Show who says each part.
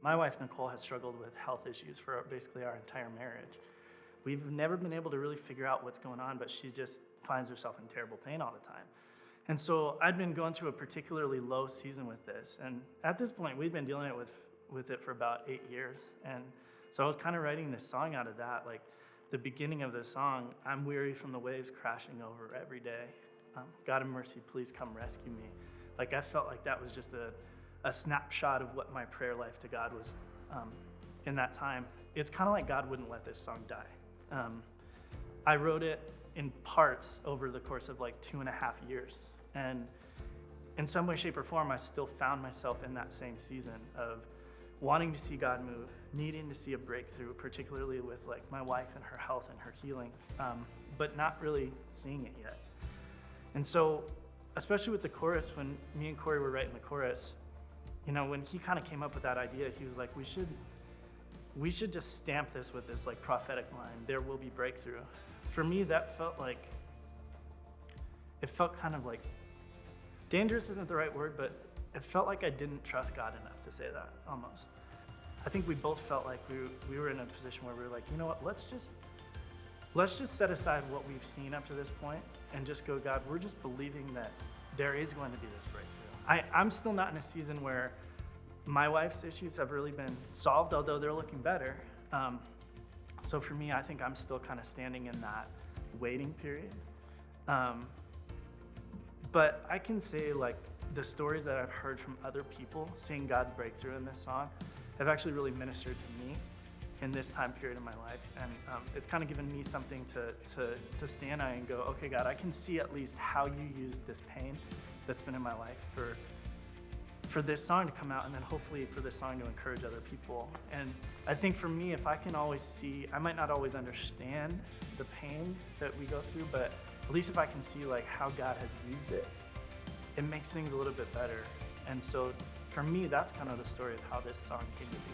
Speaker 1: My wife, Nicole, has struggled with health issues for basically our entire marriage. We've never been able to really figure out what's going on, but she just finds herself in terrible pain all the time. And so I'd been going through a particularly low season with this. And at this point, we'd been dealing with it for about 8 years. And so I was kind of writing this song out of that. Like the beginning of the song, I'm weary from the waves crashing over every day. God of mercy, please come rescue me. Like I felt like that was just a snapshot of what my prayer life to God was in that time. It's kind of like God wouldn't let this song die. I wrote it in parts over the course of like 2.5 years. And in some way, shape, or form, I still found myself in that same season of wanting to see God move, needing to see a breakthrough, particularly with like my wife and her health and her healing, but not really seeing it yet. And so, especially with the chorus, when me and Corey were writing the chorus, you know, when he kind of came up with that idea, he was like, we should just stamp this with this like prophetic line, there will be breakthrough. For me, that felt like, it felt kind of like, dangerous isn't the right word, but it felt like I didn't trust God enough to say that, almost. I think we both felt like we were in a position where we were like, you know what, let's just set aside what we've seen up to this point and just go, God, we're just believing that there is going to be this breakthrough. I'm still not in a season where my wife's issues have really been solved, although they're looking better. So for me, I think I'm still kind of standing in that waiting period. But I can say like the stories that I've heard from other people seeing God's breakthrough in this song have actually really ministered to me in this time period of my life. And it's kind of given me something to stand on and go, okay, God, I can see at least how you used this pain that's been in my life for this song to come out, and then hopefully for this song to encourage other people. And I think for me, if I can always see, I might not always understand the pain that we go through, but at least if I can see like how God has used it, it makes things a little bit better. And so for me, that's kind of the story of how this song came to be.